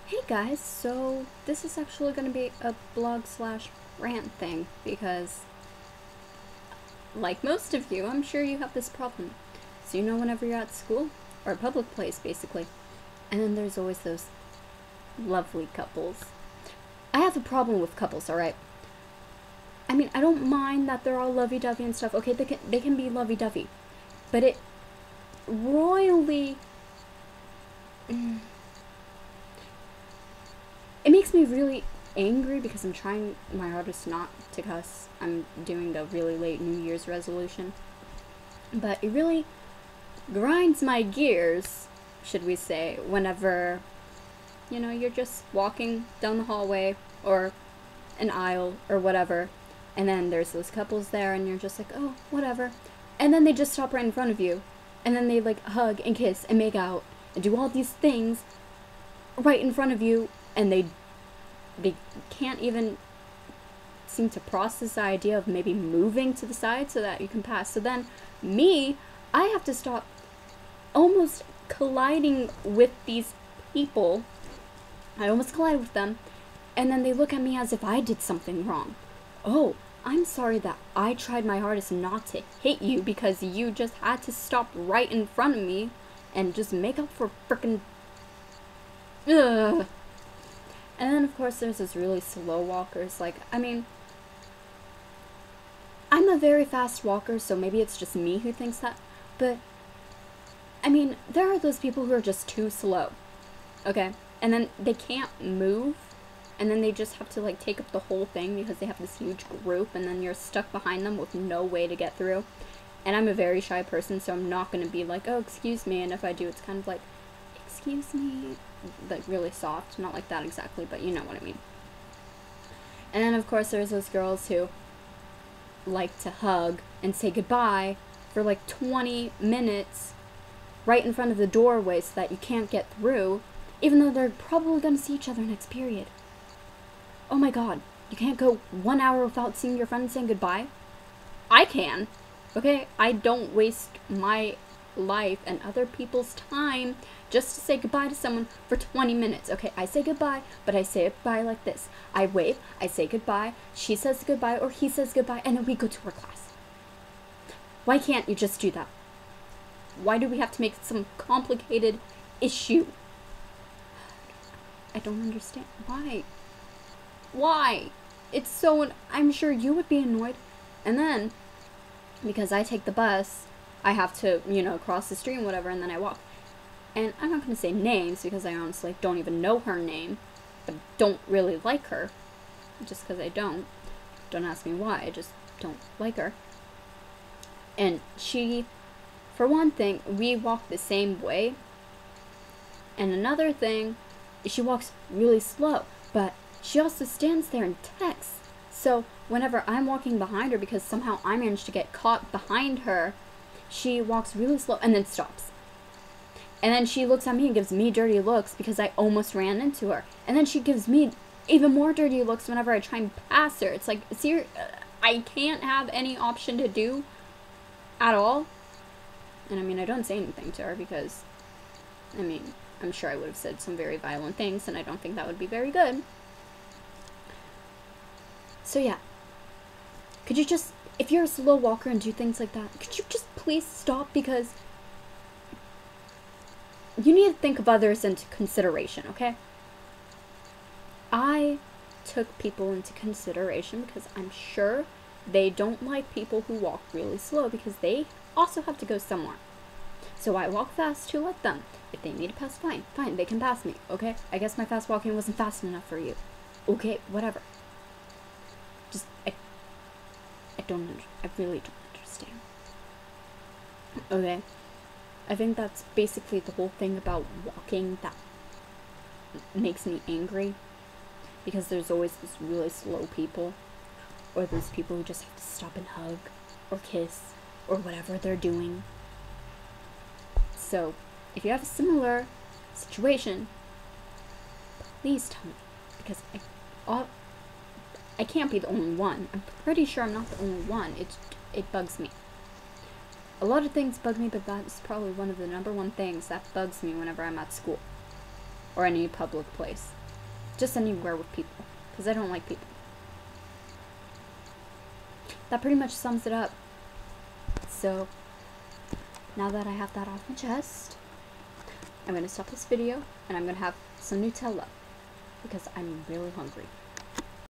Hey guys, so this is actually going to be a blog slash rant thing because, like most of you, I'm sure you have this problem. So, whenever you're at school, or a public place basically, and then there's always those lovely couples. I have a problem with couples, alright? I mean, I don't mind that they're all lovey-dovey and stuff. Okay, they can be lovey-dovey. But it royally... It makes me really angry because I'm trying my hardest not to cuss. I'm doing a really late New Year's resolution. But it really grinds my gears, should we say, whenever, you're just walking down the hallway or an aisle or whatever, and then there's those couples there and you're just like, oh, whatever. And then they just stop right in front of you. And then they, hug and kiss and make out and do all these things right in front of you, and they can't even seem to process the idea of maybe moving to the side so that you can pass. So then I have to stop almost colliding with these people. I almost collide with them, and then they look at me as if I did something wrong. Oh, I'm sorry that I tried my hardest not to hit you because you just had to stop right in front of me and just make up for frickin'... Ugh. And then, of course, there's those really slow walkers. I'm a very fast walker, so maybe it's just me who thinks that. But, there are those people who are just too slow. Okay? And then they can't move. And then they just have to, take up the whole thing because they have this huge group. And then you're stuck behind them with no way to get through. And I'm a very shy person, so I'm not going to be like, oh, excuse me. And if I do, it's kind of like, excuse me. Really soft, not like that exactly, but you know what I mean. And then of course there's those girls who like to hug and say goodbye for 20 minutes right in front of the doorway so that you can't get through, even though they're probably going to see each other next period. Oh my god, you can't go 1 hour without seeing your friend and saying goodbye? I can, okay? I don't waste my life and other people's time just to say goodbye to someone for 20 minutes. Okay, I say goodbye, but I say goodbye like this. I wave, I say goodbye, she says goodbye, or he says goodbye, and then we go to our class. Why can't you just do that? Why do we have to make it some complicated issue? I don't understand. Why? Why? It's so... I'm sure you would be annoyed. And then, because I take the bus, I have to, cross the street and whatever, and then I walk. And I'm not going to say names because I honestly don't even know her name, but don't really like her, just because I don't. Don't ask me why, I just don't like her. And she, for one thing, we walk the same way. And another thing, she walks really slow, but she also stands there and texts. So whenever I'm walking behind her, because somehow I managed to get caught behind her, she walks really slow and then stops. And then she looks at me and gives me dirty looks because I almost ran into her. And then she gives me even more dirty looks whenever I try and pass her. It's like, I can't have any option to do at all. And I don't say anything to her because, I'm sure I would have said some very violent things, and I don't think that would be very good. So yeah. Could you just, if you're a slow walker and do things like that, could you just please stop? Because you need to think of others into consideration, okay? I took people into consideration because I'm sure they don't like people who walk really slow because they also have to go somewhere. So I walk fast to let them. If they need to pass, fine, they can pass me, okay? I guess my fast walking wasn't fast enough for you. Okay, whatever. Just, I really don't understand. Okay? I think that's basically the whole thing about walking that makes me angry. Because there's always these really slow people. Or those people who just have to stop and hug. Or kiss. Or whatever they're doing. So, if you have a similar situation, please tell me. Because I can't be the only one. I'm pretty sure I'm not the only one. It bugs me. A lot of things bug me, but that's probably one of the #1 things that bugs me whenever I'm at school. or any public place. Just anywhere with people, because I don't like people. That pretty much sums it up. So, now that I have that off my chest, I'm going to stop this video, and I'm going to have some Nutella, because I'm really hungry.